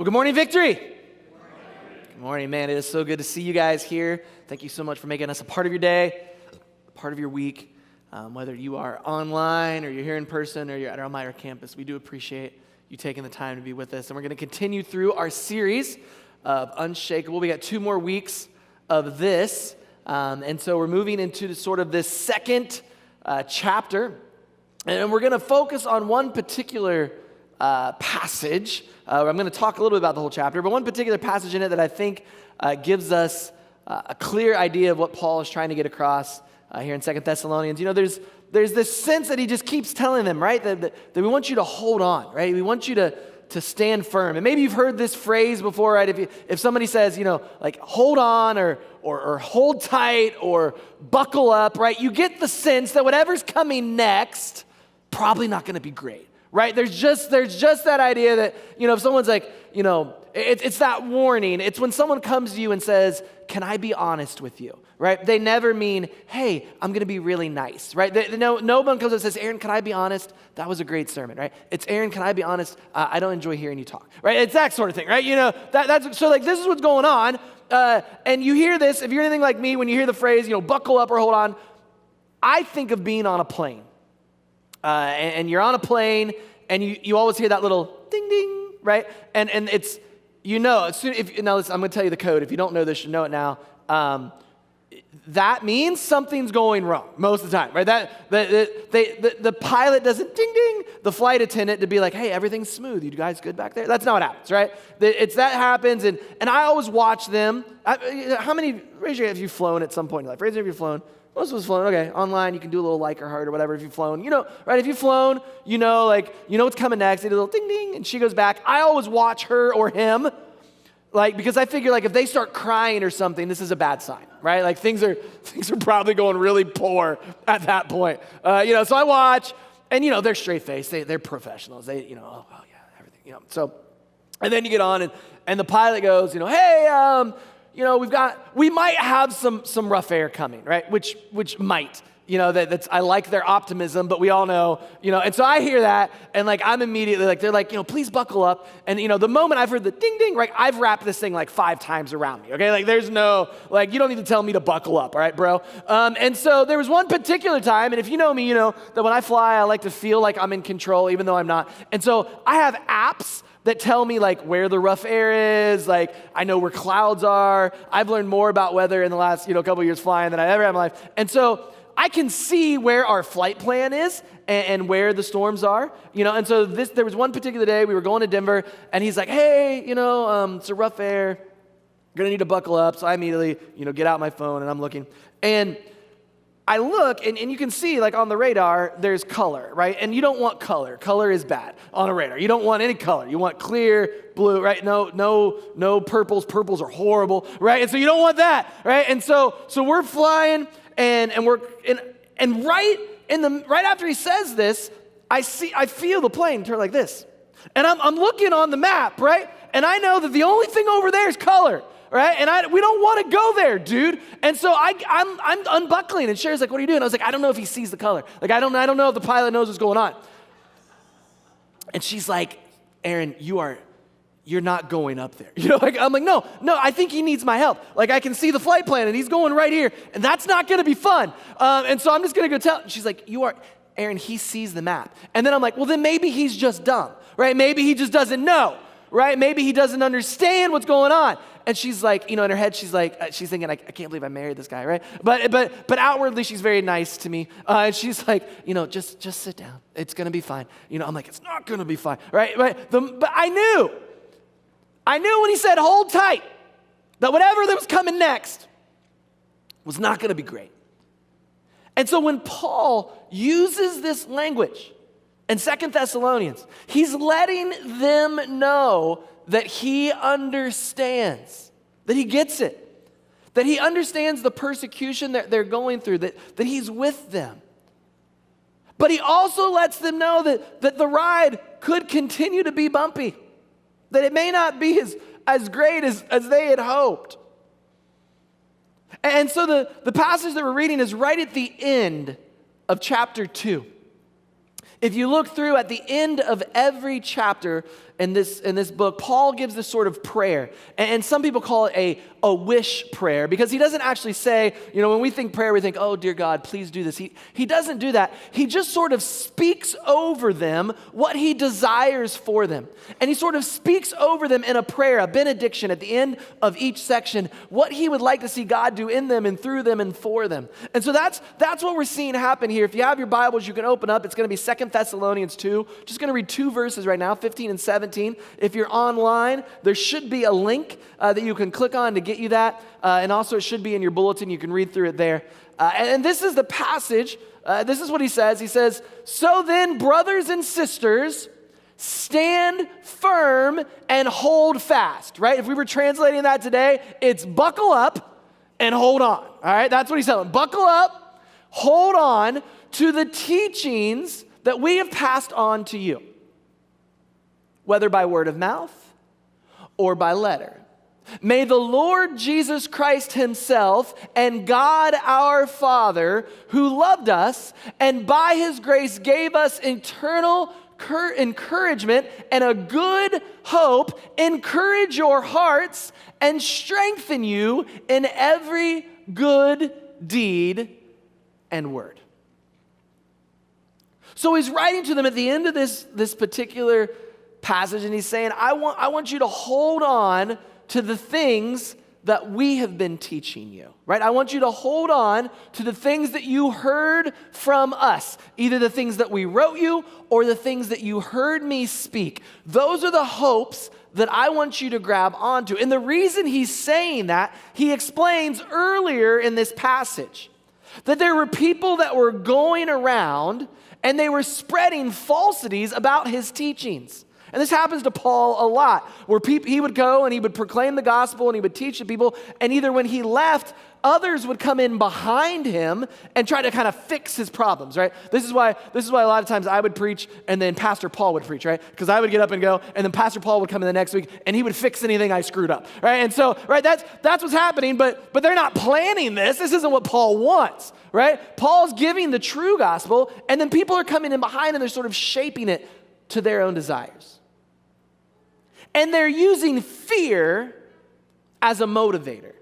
Good morning, Victory. Good morning, man. It is so good to see you guys here. Thank you so much for making us a part of your day, a part of your week. Whether you are online or you're here in person or you're at our Elmira campus, we do appreciate you taking the time to be with us. And we're going to continue through our series of Unshakable. We got 2 more weeks of this. And so we're moving into sort of this second chapter. And we're going to focus on one particular passage. I'm going to talk a little bit about the whole chapter, but one particular passage in it that I think gives us a clear idea of what Paul is trying to get across here in 2 Thessalonians. You know, there's this sense that he just keeps telling them, right, that we want you to hold on, right? We want you to stand firm. And maybe you've heard this phrase before, right? If somebody says, you know, like hold on or hold tight or buckle up, right? You get the sense that whatever's coming next, probably not going to be great. Right? There's just that idea that, you know, if someone's like, you know, it's that warning. It's when someone comes to you and says, can I be honest with you? Right? They never mean, hey, I'm going to be really nice. Right? No one comes and says, Aaron, can I be honest? That was a great sermon. Right? It's, Aaron, can I be honest? I don't enjoy hearing you talk. Right? It's that sort of thing. Right? You know, that's so like this is what's going on. And you hear this, if you're anything like me, when you hear the phrase, you know, buckle up or hold on, I think of being on a plane. And you're on a plane, and you always hear that little ding ding, right? And it's, you know, as soon now listen, I'm going to tell you the code. If you don't know this, you know it now. That means something's going wrong most of the time, right? The pilot doesn't ding ding the flight attendant to be like, hey, everything's smooth. You guys good back there? That's not what happens, right? It's that happens, and I always watch them. How many? Raise your hand if you've flown at some point in your life. Raise your hand if you've flown. Most of us flown. Okay, online you can do a little like or heart or whatever if you've flown. You know, right? If you've flown, you know what's coming next. They do a little ding ding, and she goes back. I always watch her or him, like because I figure like if they start crying or something, this is a bad sign, right? Like things are probably going really poor at that point. So I watch, and you know they're straight faced. They're professionals. They oh yeah, everything. You know, so and then you get on and the pilot goes, hey. We might have some rough air coming, right? Which might, that's I like their optimism, but we all know, and so I hear that, and like I'm immediately like they're like, please buckle up, and the moment I've heard the ding ding, right, I've wrapped this thing like 5 times around me, okay? Like there's no you don't need to tell me to buckle up, all right, bro? And so there was one particular time, and if you know me, you know that when I fly, I like to feel like I'm in control, even though I'm not, and so I have apps that tell me like where the rough air is, like I know where clouds are. I've learned more about weather in the last, couple of years flying than I ever had in my life. And so I can see where our flight plan is and where the storms are, and so there was one particular day we were going to Denver and he's like, hey, it's a rough air. You're gonna need to buckle up. So I immediately, get out my phone and I'm looking. And I look, and you can see, like, on the radar, there's color, right? And you don't want color. Color is bad on a radar. You don't want any color. You want clear, blue, right? No purples. Purples are horrible, right? And so you don't want that, right? And so we're flying, and right after he says this, I feel the plane turn like this. And I'm looking on the map, right? And I know that the only thing over there is color. Right? And we don't want to go there, dude. And so I'm unbuckling, and Sherry's like, what are you doing? I was like, I don't know if he sees the color. Like, I don't know if the pilot knows what's going on. And she's like, Aaron, you're not going up there. I'm like, no, I think he needs my help. Like, I can see the flight plan, and he's going right here, and that's not going to be fun. And so I'm just going to go tell. She's like, Aaron, he sees the map. And then I'm like, well, then maybe he's just dumb, right? Maybe he just doesn't know, right? Maybe he doesn't understand what's going on. And she's like, in her head, she's like, she's thinking, I can't believe I married this guy, right? But outwardly, she's very nice to me. And she's like, just sit down. It's going to be fine. I'm like, it's not going to be fine, right? But I knew when he said, hold tight, that whatever that was coming next was not going to be great. And so when Paul uses this language in 2 Thessalonians, he's letting them know that he understands, that he gets it, that he understands the persecution that they're going through, that he's with them. But he also lets them know that the ride could continue to be bumpy, that it may not be as great as they had hoped. And so the passage that we're reading is right at the end of chapter 2. If you look through at the end of every chapter in this book, Paul gives this sort of prayer. And some people call it a wish prayer because he doesn't actually say, when we think prayer, we think, oh, dear God, please do this. He doesn't do that. He just sort of speaks over them what he desires for them. And he sort of speaks over them in a prayer, a benediction at the end of each section, what he would like to see God do in them and through them and for them. And so that's what we're seeing happen here. If you have your Bibles, you can open up. It's going to be 2 Thessalonians 2. Just going to read 2 verses right now, 15 and 17. If you're online, there should be a link that you can click on to get you that. And also it should be in your bulletin. You can read through it there. And this is the passage. This is what he says. He says, "So then, brothers and sisters, stand firm and hold fast." Right? If we were translating that today, it's buckle up and hold on. All right? That's what he's telling. Buckle up, hold on to the teachings that we have passed on to you, whether by word of mouth or by letter. May the Lord Jesus Christ himself and God our Father, who loved us and by his grace gave us eternal encouragement and a good hope, encourage your hearts and strengthen you in every good deed and word. So he's writing to them at the end of this particular passage, and he's saying, I want you to hold on to the things that we have been teaching you, right? I want you to hold on to the things that you heard from us, either the things that we wrote you or the things that you heard me speak. Those are the hopes that I want you to grab onto. And the reason he's saying that, he explains earlier in this passage, that there were people that were going around and they were spreading falsities about his teachings. And this happens to Paul a lot, where he would go and he would proclaim the gospel and he would teach the people, and either when he left, others would come in behind him and try to kind of fix his problems, right? This is why a lot of times I would preach and then Pastor Paul would preach, right? Because I would get up and go, and then Pastor Paul would come in the next week and he would fix anything I screwed up, right? And so, right, that's what's happening, but they're not planning this. This isn't what Paul wants, right? Paul's giving the true gospel, and then people are coming in behind and they're sort of shaping it to their own desires. And they're using fear as a motivator.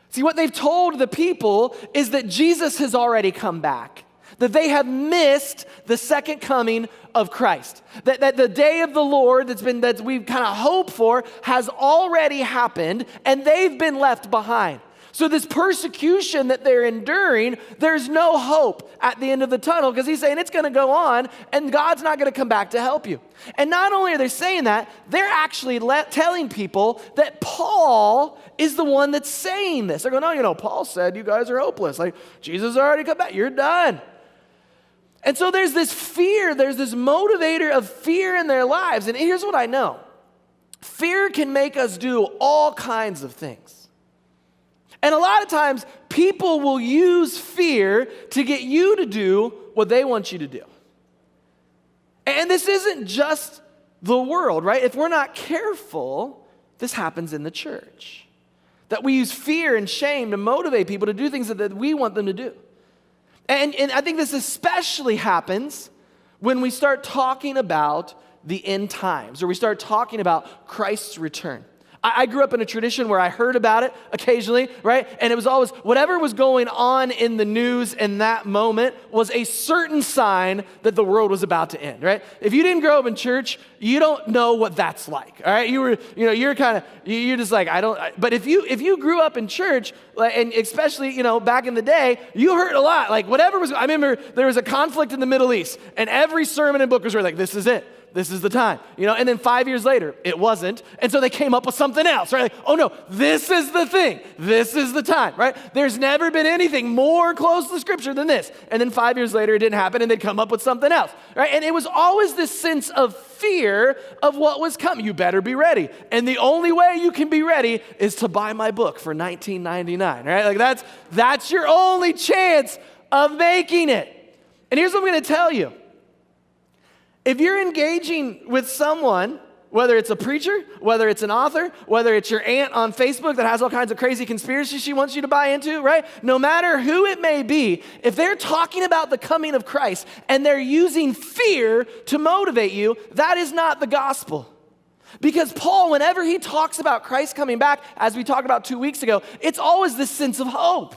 See, what they've told the people is that Jesus has already come back, that they have missed the second coming of Christ, that the day of the Lord that we've kind of hoped for has already happened, and they've been left behind. So this persecution that they're enduring, there's no hope at the end of the tunnel, because he's saying it's going to go on and God's not going to come back to help you. And not only are they saying that, they're actually telling people that Paul is the one that's saying this. They're going, oh, Paul said you guys are hopeless. Like, Jesus already come back. You're done. And so there's this fear, there's this motivator of fear in their lives. And here's what I know. Fear can make us do all kinds of things. And a lot of times, people will use fear to get you to do what they want you to do. And this isn't just the world, right? If we're not careful, this happens in the church. That we use fear and shame to motivate people to do things that we want them to do. And I think this especially happens when we start talking about the end times, or we start talking about Christ's return. I grew up in a tradition where I heard about it occasionally, right? And it was always whatever was going on in the news in that moment was a certain sign that the world was about to end, right? If you didn't grow up in church, you don't know what that's like, all right? You're just like, but if you grew up in church, and especially, back in the day, you heard a lot. Like I remember there was a conflict in the Middle East, and every sermon and book was like, this is it. This is the time, and then 5 years later, it wasn't. And so they came up with something else, right? Like, oh no, this is the thing. This is the time, right? There's never been anything more close to Scripture than this. And then 5 years later, it didn't happen, and they'd come up with something else, right? And it was always this sense of fear of what was coming. You better be ready. And the only way you can be ready is to buy my book for $19.99, right? Like that's your only chance of making it. And here's what I'm going to tell you. If you're engaging with someone whether it's a preacher, whether it's an author, whether it's your aunt on Facebook that has all kinds of crazy conspiracies she wants you to buy into, right? No matter who it may be, if they're talking about the coming of Christ and they're using fear to motivate you, that is not the gospel. Because Paul, whenever he talks about Christ coming back, as we talked about 2 weeks ago, it's always this sense of hope.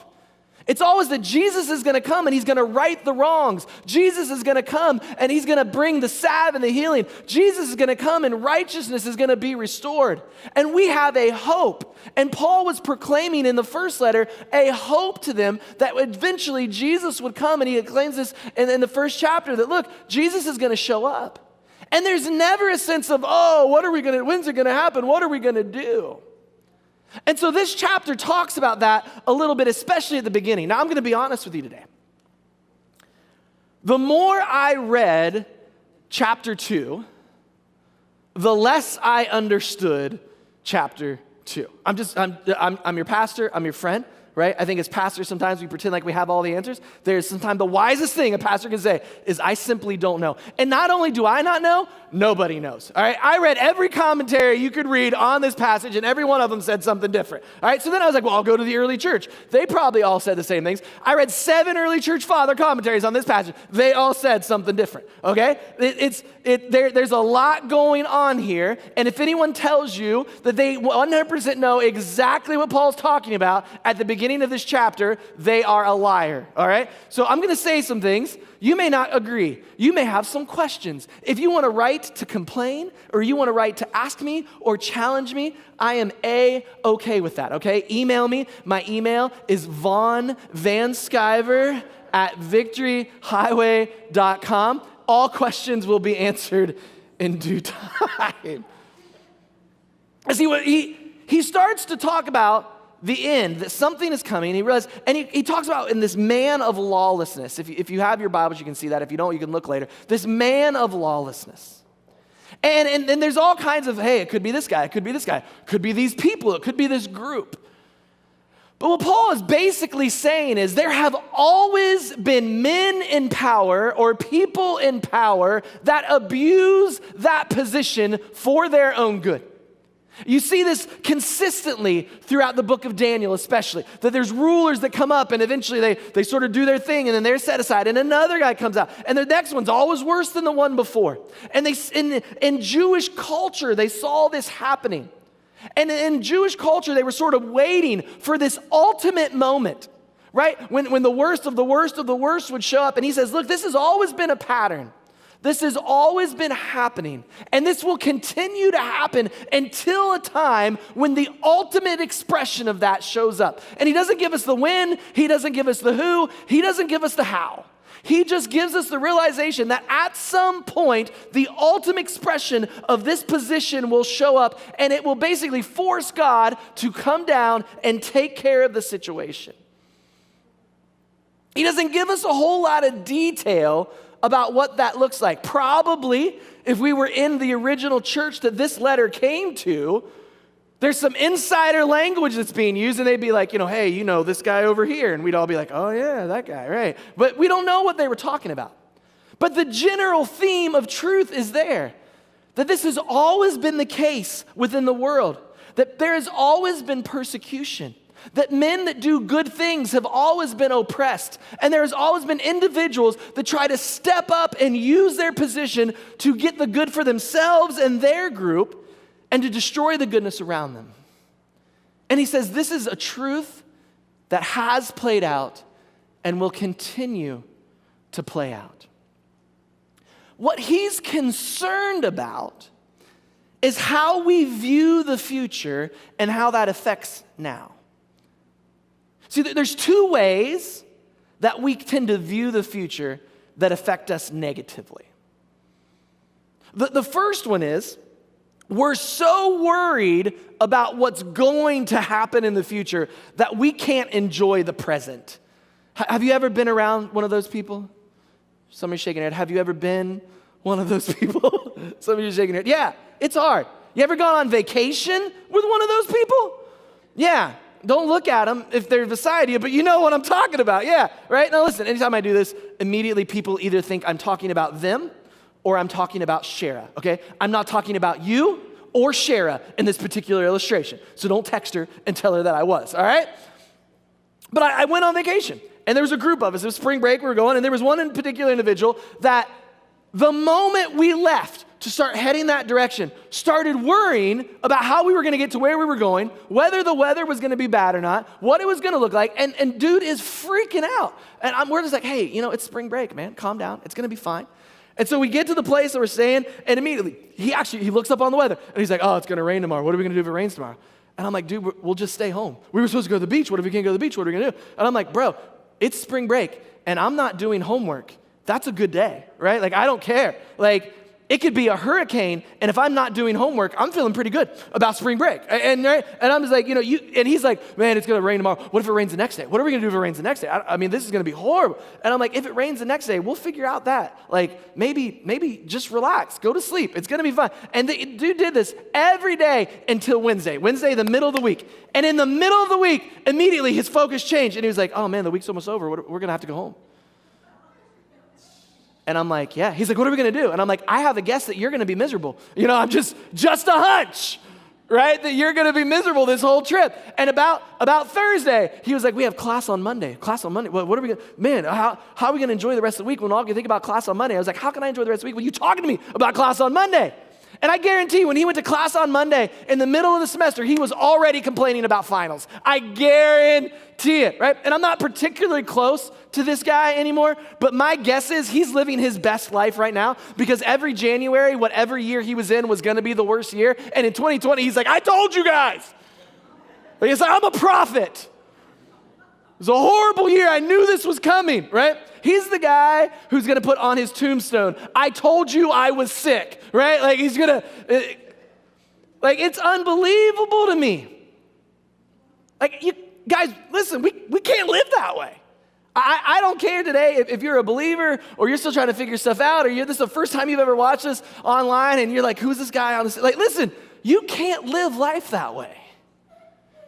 It's always that Jesus is going to come and he's going to right the wrongs. Jesus is going to come and he's going to bring the salve and the healing. Jesus is going to come and righteousness is going to be restored. And we have a hope. And Paul was proclaiming in the first letter a hope to them that eventually Jesus would come, and he claims this in the first chapter that, look, Jesus is going to show up. And there's never a sense of, oh, when's it going to happen? What are we going to do? And so this chapter talks about that a little bit, especially at the beginning. Now, I'm going to be honest with you today. The more I read chapter 2, the less I understood chapter 2. I'm your pastor, I'm your friend, right? I think as pastors, sometimes we pretend like we have all the answers. There's sometimes the wisest thing a pastor can say is, I simply don't know. And not only do I not know, nobody knows, all right? I read every commentary you could read on this passage, and every one of them said something different, all right? So then I was like, well, I'll go to the early church. They probably all said the same things. I read 7 early church father commentaries on this passage. They all said something different, okay? There's a lot going on here, and if anyone tells you that they 100% know exactly what Paul's talking about at the beginning of this chapter, they are a liar, all right? So I'm going to say some things. You may not agree. You may have some questions. If you want to write to complain, or you want to write to ask me or challenge me, I am okay with that, okay? Email me. My email is vaughnvanskyver@victoryhighway.com. All questions will be answered in due time. See, what he starts to talk about the end, that something is coming. He talks about in this man of lawlessness. If you have your Bibles, you can see that. If you don't, you can look later. This man of lawlessness. And there's all kinds of, hey, it could be this guy, it could be this guy, it could be these people, it could be this group. But what Paul is basically saying is there have always been men in power or people in power that abuse that position for their own good. You see this consistently throughout the book of Daniel, especially, that there's rulers that come up and eventually they sort of do their thing and then they're set aside, and another guy comes out and the next one's always worse than the one before. And in Jewish culture, they saw this happening. And in Jewish culture, they were sort of waiting for this ultimate moment, right? When the worst of the worst of the worst would show up. And he says, look, this has always been a pattern. This has always been happening, and this will continue to happen until a time when the ultimate expression of that shows up. And he doesn't give us the when, he doesn't give us the who, he doesn't give us the how. He just gives us the realization that at some point, the ultimate expression of this position will show up, and it will basically force God to come down and take care of the situation. He doesn't give us a whole lot of detail about what that looks like. Probably, if we were in the original church that this letter came to, there's some insider language that's being used, and they'd be like, hey, this guy over here, and we'd all be like, oh yeah, that guy, right? But we don't know what they were talking about. But the general theme of truth is there, that this has always been the case within the world, that there has always been persecution, that men that do good things have always been oppressed, and there has always been individuals that try to step up and use their position to get the good for themselves and their group and to destroy the goodness around them. And he says this is a truth that has played out and will continue to play out. What he's concerned about is how we view the future and how that affects now. See, there's 2 ways that we tend to view the future that affect us negatively. The first one is we're so worried about what's going to happen in the future that we can't enjoy the present. Have you ever been around one of those people? Somebody's shaking their head. Have you ever been one of those people? Somebody's shaking their head. Yeah, it's hard. You ever gone on vacation with one of those people? Yeah. Don't look at them if they're beside you, but you know what I'm talking about. Yeah, right? Now listen, anytime I do this, immediately people either think I'm talking about them or I'm talking about Shara, okay? I'm not talking about you. or Shara in this particular illustration. So don't text her and tell her that I was, all right? But I went on vacation, and there was a group of us. It was spring break, we were going, and there was one in particular individual that the moment we left to start heading that direction, started worrying about how we were going to get to where we were going, whether the weather was going to be bad or not, what it was going to look like, and dude is freaking out. And we're just like, hey, it's spring break, man. Calm down. It's going to be fine. And so we get to the place that we're staying, and immediately, he looks up on the weather, and he's like, oh, it's going to rain tomorrow. What are we going to do if it rains tomorrow? And I'm like, dude, we'll just stay home. We were supposed to go to the beach. What if we can't go to the beach? What are we going to do? And I'm like, bro, it's spring break, and I'm not doing homework. That's a good day, right? Like, I don't care. Like, it could be a hurricane, and if I'm not doing homework, I'm feeling pretty good about spring break. And I'm just like, and he's like, man, it's going to rain tomorrow. What if it rains the next day? What are we going to do if it rains the next day? I mean, this is going to be horrible. And I'm like, if it rains the next day, we'll figure out that. Like, maybe just relax. Go to sleep. It's going to be fine. And the dude did this every day until Wednesday, the middle of the week. And in the middle of the week, immediately his focus changed, and he was like, oh, man, the week's almost over. We're going to have to go home. And I'm like, yeah. He's like, what are we going to do? And I'm like, I have a guess that you're going to be miserable. I'm just a hunch, right? That you're going to be miserable this whole trip. And about Thursday, he was like, we have class on Monday. Class on Monday. What are we going to, man, how are we going to enjoy the rest of the week when all you think about class on Monday? I was like, how can I enjoy the rest of the week when you talking to me about class on Monday? And I guarantee when he went to class on Monday, in the middle of the semester, he was already complaining about finals. I guarantee it, right? And I'm not particularly close to this guy anymore, but my guess is he's living his best life right now because every January, whatever year he was in was going to be the worst year. And in 2020, he's like, I told you guys. Like, he's like, I'm a prophet. It was a horrible year. I knew this was coming, right? He's the guy who's going to put on his tombstone, I told you I was sick, right? Like, he's going to, it's unbelievable to me. Like, you guys, listen, we can't live that way. I don't care today if you're a believer or you're still trying to figure stuff out or this is the first time you've ever watched this online and you're like, who's this guy on this? Like, listen, you can't live life that way.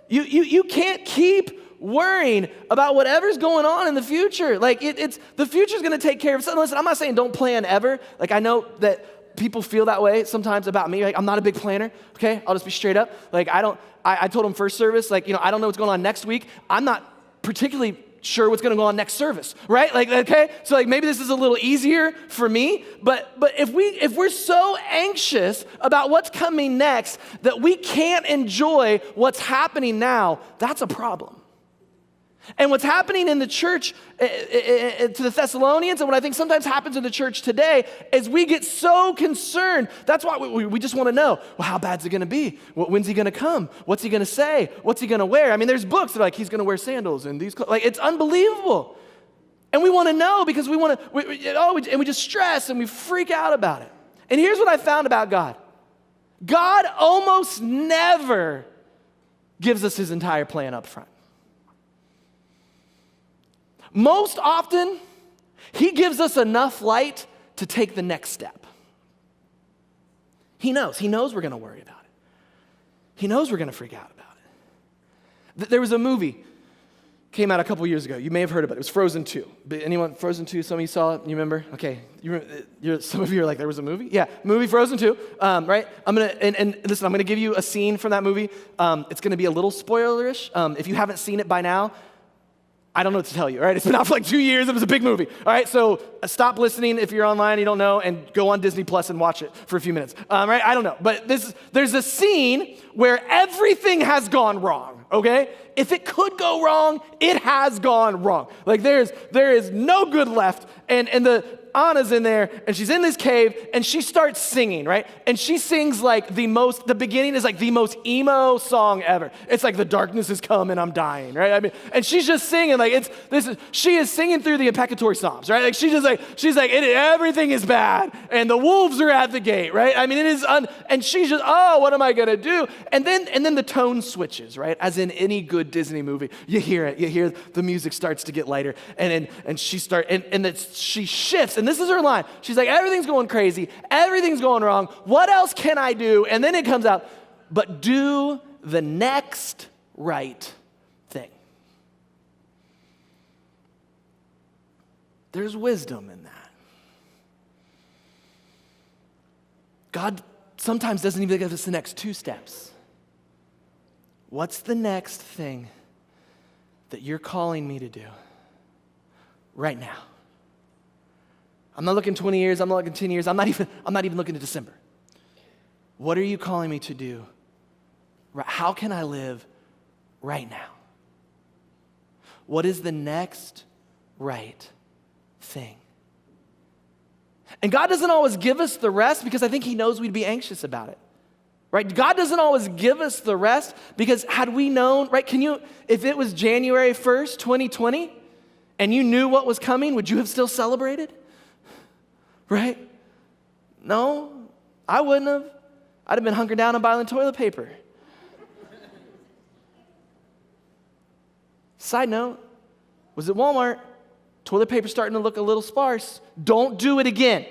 You can't keep worrying about whatever's going on in the future. Like, the future's going to take care of itself. Listen, I'm not saying don't plan ever. Like, I know that people feel that way sometimes about me. Like, I'm not a big planner, okay? I'll just be straight up. Like, I told them first service, like, I don't know what's going on next week. I'm not particularly sure what's going to go on next service, right? Like, okay? So, like, maybe this is a little easier for me, but if we're so anxious about what's coming next that we can't enjoy what's happening now, that's a problem. And what's happening in the church to the Thessalonians, and what I think sometimes happens in the church today, is we get so concerned. That's why we just want to know, well, how bad's it going to be? When's he going to come? What's he going to say? What's he going to wear? I mean, there's books that are like, he's going to wear sandals and these clothes. Like, it's unbelievable. And we want to know because we just stress and we freak out about it. And here's what I found about God. God almost never gives us his entire plan up front. Most often, he gives us enough light to take the next step. He knows we're going to worry about it. He knows we're going to freak out about it. There was a movie, came out a couple years ago. You may have heard about it. It was Frozen 2. Anyone, Frozen 2, some of you saw it? You remember? Okay. Some of you are like, there was a movie? Yeah, movie Frozen 2, right? I'm going to, and listen, I'm going to give you a scene from that movie. It's going to be a little spoilerish. If you haven't seen it by now, I don't know what to tell you, all right? It's been out for like 2 years. It was a big movie, all right? So stop listening if you're online and you don't know and go on Disney Plus and watch it for a few minutes, right? I don't know. But there's a scene where everything has gone wrong, okay? If it could go wrong, it has gone wrong. Like there is no good left. And Anna's in there, and she's in this cave, and she starts singing, right? And she sings like the beginning is like the most emo song ever. It's like the darkness has come and I'm dying, right? I mean, and she's just singing like she is singing through the imprecatory Psalms, right? Like she's like everything is bad, and the wolves are at the gate, right? I mean, and she's just, oh, what am I gonna do? And then the tone switches, right? As in any good Disney movie, you hear the music starts to get lighter, and she she shifts. And this is her line. She's like, everything's going crazy. Everything's going wrong. What else can I do? And then it comes out, but do the next right thing. There's wisdom in that. God sometimes doesn't even give us the next 2 steps. What's the next thing that you're calling me to do right now? I'm not looking 20 years, I'm not looking 10 years, I'm not even looking to December. What are you calling me to do? How can I live right now? What is the next right thing? And God doesn't always give us the rest because I think he knows we'd be anxious about it. Right? God doesn't always give us the rest because had we known, right, if it was January 1st, 2020, and you knew what was coming, would you have still celebrated? Right? No, I wouldn't have. I'd have been hunkering down and buying toilet paper. Side note, was at Walmart, toilet paper starting to look a little sparse. Don't do it again.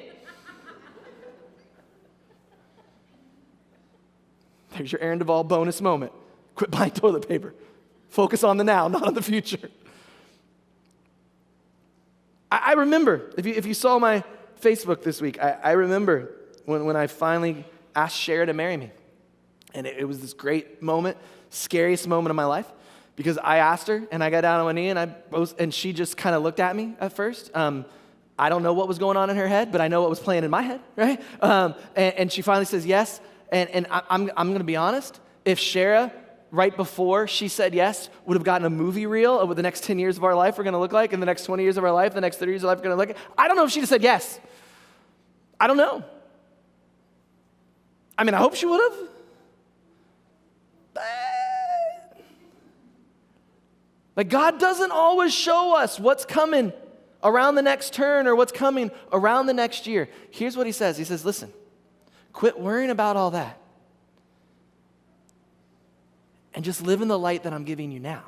There's your Aaron Duvall bonus moment. Quit buying toilet paper. Focus on the now, not on the future. I remember, if you saw my Facebook this week, I remember when I finally asked Shara to marry me. And it was this great moment, scariest moment of my life, because I asked her, and I got down on my knee, and she just kind of looked at me at first. I don't know what was going on in her head, but I know what was playing in my head, right? And she finally says yes, and I'm going to be honest. If Shara, right before she said yes, would have gotten a movie reel of what the next 10 years of our life are going to look like, and the next 20 years of our life, the next 30 years of life are going to look like, I don't know if she'd have said yes. I don't know. I mean, I hope she would have. Like, God doesn't always show us what's coming around the next turn or what's coming around the next year. Here's what he says. He says, listen, quit worrying about all that and just live in the light that I'm giving you now.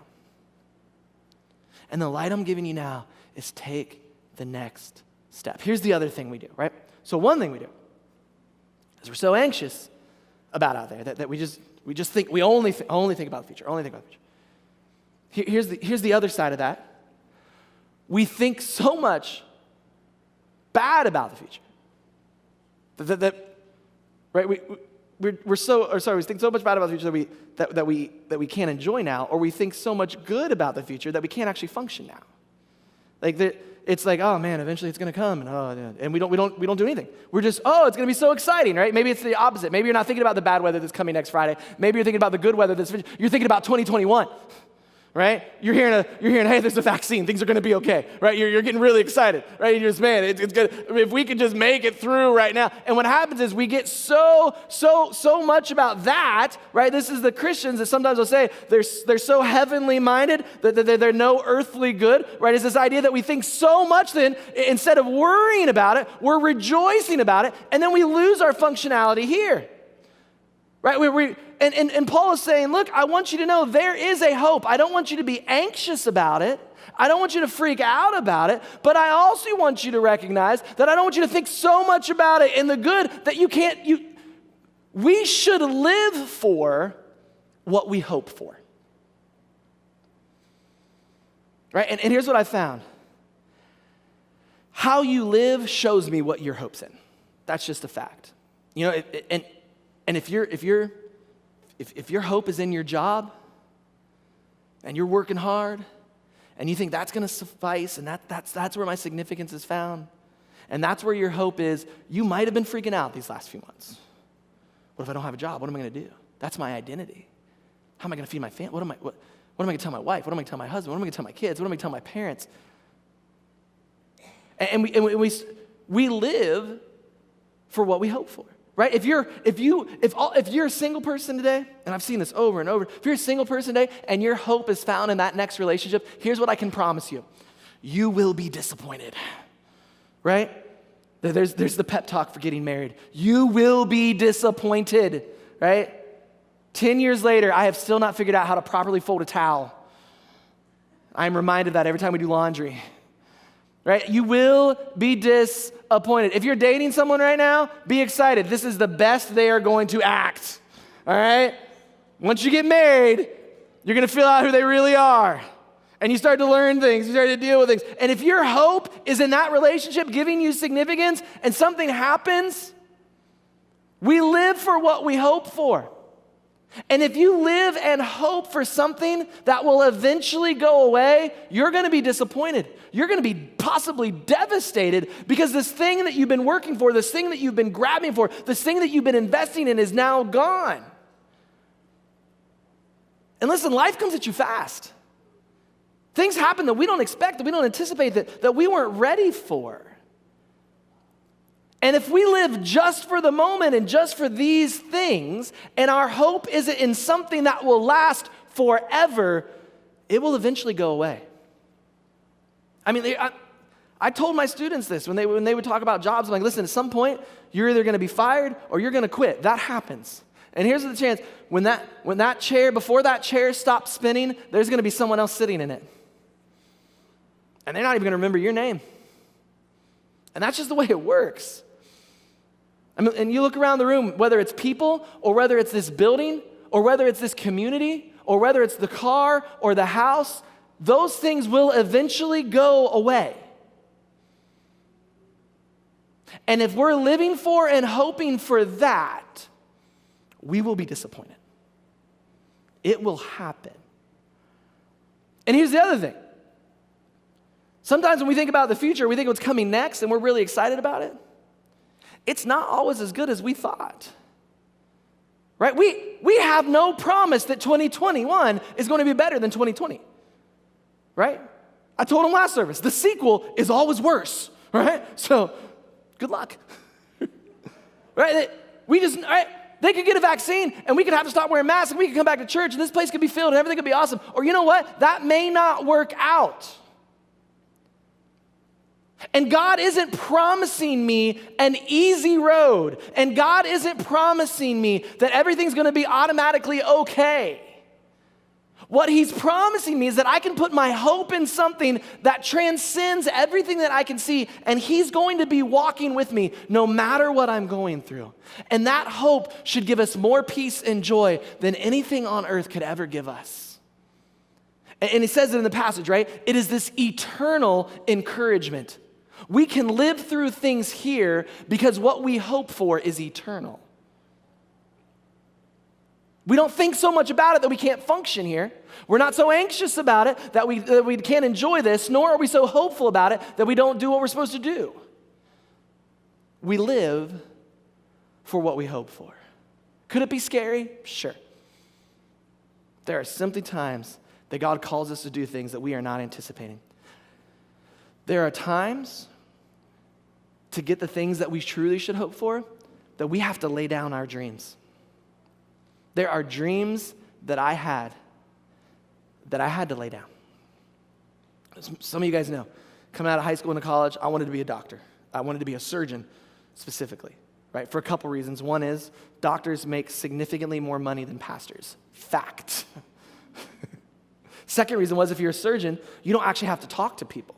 And the light I'm giving you now is take the next step. Here's the other thing we do, right? So one thing we do is we're so anxious about out there that we just think, we only think about the future, only think about the future. Here's the other side of that. We think so much bad about the future. Right? We think so much bad about the future that we can't enjoy now, or we think so much good about the future that we can't actually function now. It's like, oh man, eventually it's going to come, and we don't do anything. We're just, it's going to be so exciting, right? Maybe it's the opposite. Maybe you're not thinking about the bad weather that's coming next Friday. Maybe you're thinking about the good weather you're thinking about 2021. Right? You're hearing, hey, there's a vaccine. Things are going to be okay. Right? You're getting really excited. Right? You're just, man, it's good. If we could just make it through right now. And what happens is we get so much about that. Right? This is the Christians that sometimes will say they're so heavenly minded that they're no earthly good. Right? It's this idea that we think so much then, instead of worrying about it, we're rejoicing about it, and then we lose our functionality here. Right? And Paul is saying, look, I want you to know there is a hope. I don't want you to be anxious about it. I don't want you to freak out about it. But I also want you to recognize that I don't want you to think so much about it in the good that we should live for what we hope for. Right? And here's what I found. How you live shows me what your hope's in. That's just a fact. And if your hope is in your job and you're working hard and you think that's going to suffice and that's where my significance is found and that's where your hope is, you might have been freaking out these last few months. What if I don't have a job? What am I going to do? That's my identity. How am I going to feed my family? What am I going to tell my wife? What am I going to tell my husband? What am I going to tell my kids? What am I going to tell my parents? And we live for what we hope for. Right? If you're a single person today, and I've seen this over and over, if you're a single person today and your hope is found in that next relationship, here's what I can promise you. You will be disappointed. Right? There's the pep talk for getting married. You will be disappointed. Right? 10 years later, I have still not figured out how to properly fold a towel. I'm reminded of that every time we do laundry. Right? You will be disappointed. If you're dating someone right now, be excited. This is the best they are going to act. All right? Once you get married, you're going to feel out who they really are. And you start to learn things. You start to deal with things. And if your hope is in that relationship giving you significance and something happens, We live for what we hope for. And if you live and hope for something that will eventually go away, you're going to be disappointed. You're going to be possibly devastated because this thing that you've been working for, this thing that you've been grabbing for, this thing that you've been investing in is now gone. And listen, life comes at you fast. Things happen that we don't expect, that we don't anticipate, that we weren't ready for. And if we live just for the moment and just for these things, and our hope isn't in something that will last forever, it will eventually go away. I mean, I told my students this when they would talk about jobs. I'm like, listen, at some point, you're either going to be fired or you're going to quit. That happens. And here's the chance. When that chair, before that chair stops spinning, there's going to be someone else sitting in it. And they're not even going to remember your name. And that's just the way it works. I mean, and you look around the room, whether it's people or whether it's this building or whether it's this community or whether it's the car or the house, those things will eventually go away. And if we're living for and hoping for that, we will be disappointed. It will happen. And here's the other thing. Sometimes when we think about the future, we think what's coming next and we're really excited about it. It's not always as good as we thought, right? We have no promise that 2021 is going to be better than 2020, right? I told them last service, the sequel is always worse, right? So good luck, right? Right? They could get a vaccine and we could have to stop wearing masks and we could come back to church and this place could be filled and everything could be awesome. Or you know what? That may not work out. And God isn't promising me an easy road. And God isn't promising me that everything's going to be automatically okay. What he's promising me is that I can put my hope in something that transcends everything that I can see, and he's going to be walking with me no matter what I'm going through. And that hope should give us more peace and joy than anything on earth could ever give us. And he says it in the passage, right? It is this eternal encouragement. We can live through things here because what we hope for is eternal. We don't think so much about it that we can't function here. We're not so anxious about it that we can't enjoy this, nor are we so hopeful about it that we don't do what we're supposed to do. We live for what we hope for. Could it be scary? Sure. There are simply times that God calls us to do things that we are not anticipating. There are times to get the things that we truly should hope for that we have to lay down our dreams. There are dreams that I had to lay down. Some of you guys know, coming out of high school and college, I wanted to be a doctor. I wanted to be a surgeon specifically, right? For a couple reasons. One is doctors make significantly more money than pastors. Fact. Second reason was if you're a surgeon, you don't actually have to talk to people,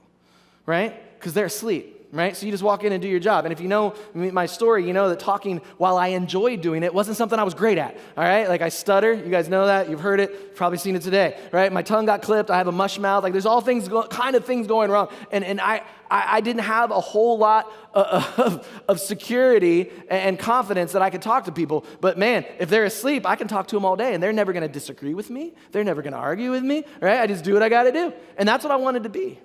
right? Because they're asleep. Right? So you just walk in and do your job. And if you know my story, you know that talking while I enjoyed doing it wasn't something I was great at. All right? Like I stutter. You guys know that. You've heard it. Probably seen it today. Right? My tongue got clipped. I have a mush mouth. Like there's all kind of things going wrong. And I didn't have a whole lot of security and confidence that I could talk to people. But man, if they're asleep, I can talk to them all day and they're never going to disagree with me. They're never going to argue with me. Right? I just do what I got to do. And that's what I wanted to be.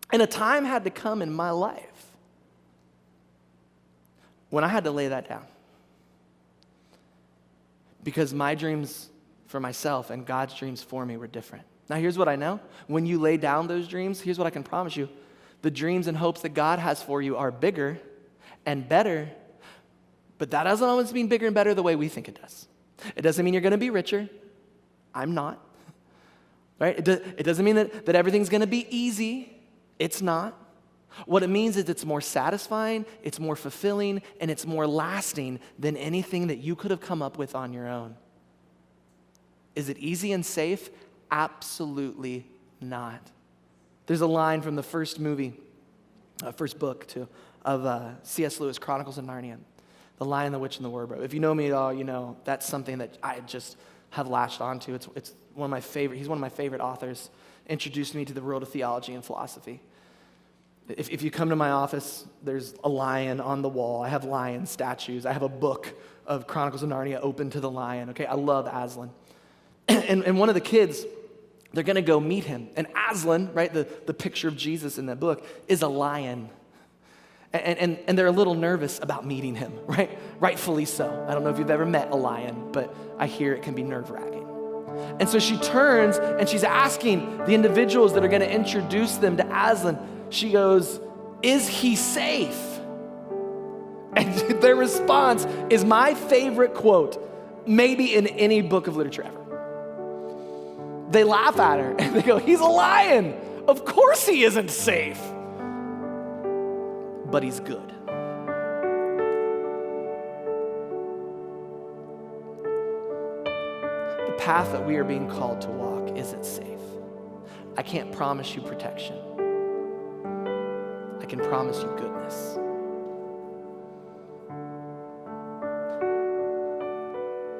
And a time had to come in my life when I had to lay that down. Because my dreams for myself and God's dreams for me were different. Now here's what I know. When you lay down those dreams, here's what I can promise you. The dreams and hopes that God has for you are bigger and better, but that doesn't always mean bigger and better the way we think it does. It doesn't mean you're going to be richer. I'm not. Right? It doesn't mean that everything's going to be easy. It's not. What it means is it's more satisfying, it's more fulfilling, and it's more lasting than anything that you could have come up with on your own. Is it easy and safe? Absolutely not. There's a line from the first book of C.S. Lewis, Chronicles of Narnia, The Lion, the Witch, and the Wardrobe. If you know me at all, you know that's something that I just have latched onto. It's one of my favorite. He's one of my favorite authors. Introduced me to the world of theology and philosophy. If you come to my office, there's a lion on the wall. I have lion statues. I have a book of Chronicles of Narnia open to the lion, okay? I love Aslan. And one of the kids, they're going to go meet him. And Aslan, right, the picture of Jesus in that book, is a lion. And they're a little nervous about meeting him, right? Rightfully so. I don't know if you've ever met a lion, but I hear it can be nerve-wracking. And so she turns and she's asking the individuals that are going to introduce them to Aslan, she goes, "Is he safe?" And their response is my favorite quote, maybe in any book of literature ever. They laugh at her and they go, "He's a lion. Of course he isn't safe. But he's good." The path that we are being called to walk isn't safe. I can't promise you protection. I can promise you goodness.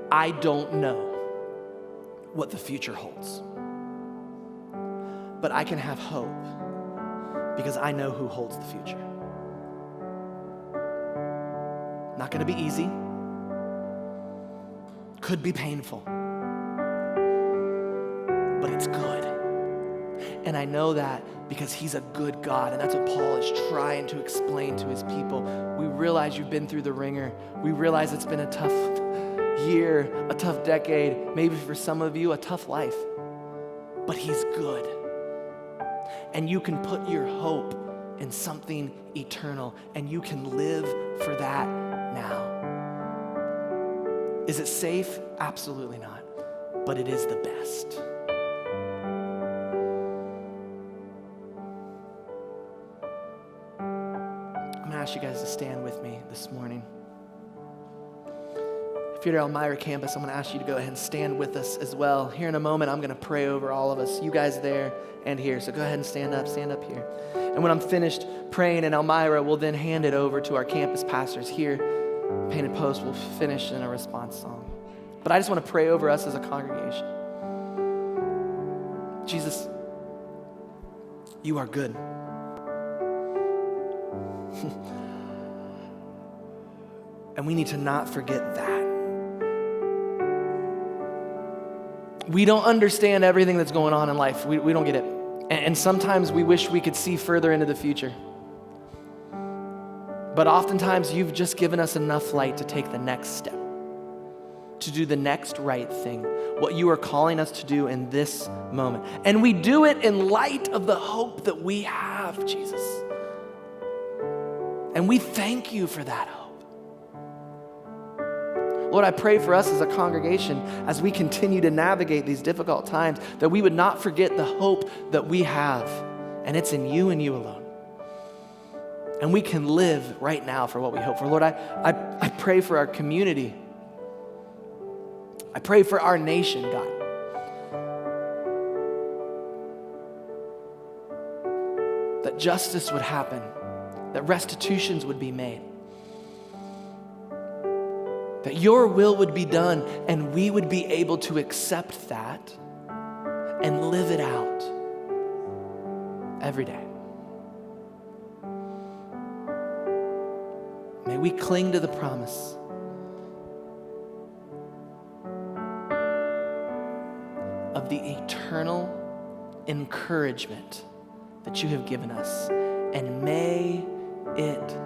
I don't know what the future holds, but I can have hope because I know who holds the future. Not going to be easy. Could be painful. But it's good. And I know that because he's a good God. And that's what Paul is trying to explain to his people. We realize you've been through the ringer. We realize it's been a tough year, a tough decade, maybe for some of you, a tough life. But he's good. And you can put your hope in something eternal, and you can live for that now. Is it safe? Absolutely not. But it is the best. I'm gonna ask you guys to stand with me this morning. If you're at Elmira campus, I'm gonna ask you to go ahead and stand with us as well. Here in a moment, I'm gonna pray over all of us, you guys there and here. So go ahead and stand up here. And when I'm finished praying in Elmira, we'll then hand it over to our campus pastors here. Painted Post will finish in a response song. But I just want to pray over us as a congregation. Jesus, you are good. And we need to not forget that. We don't understand everything that's going on in life. We don't get it. And sometimes we wish we could see further into the future. But oftentimes you've just given us enough light to take the next step, to do the next right thing, what you are calling us to do in this moment. And we do it in light of the hope that we have, Jesus. And we thank you for that hope. Lord, I pray for us as a congregation as we continue to navigate these difficult times, that we would not forget the hope that we have, and it's in you and you alone. And we can live right now for what we hope for. Lord, I pray for our community. I pray for our nation, God. That justice would happen, that restitutions would be made, that your will would be done, and we would be able to accept that and live it out every day. May we cling to the promise of the eternal encouragement that you have given us, and may it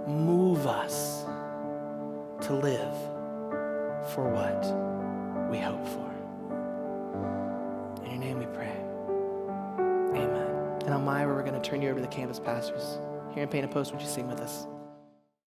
move us to live for what we hope for. In your name we pray. Amen. And Elmira, we're going to turn you over to the campus pastors. Here in Painted Post, would you sing with us?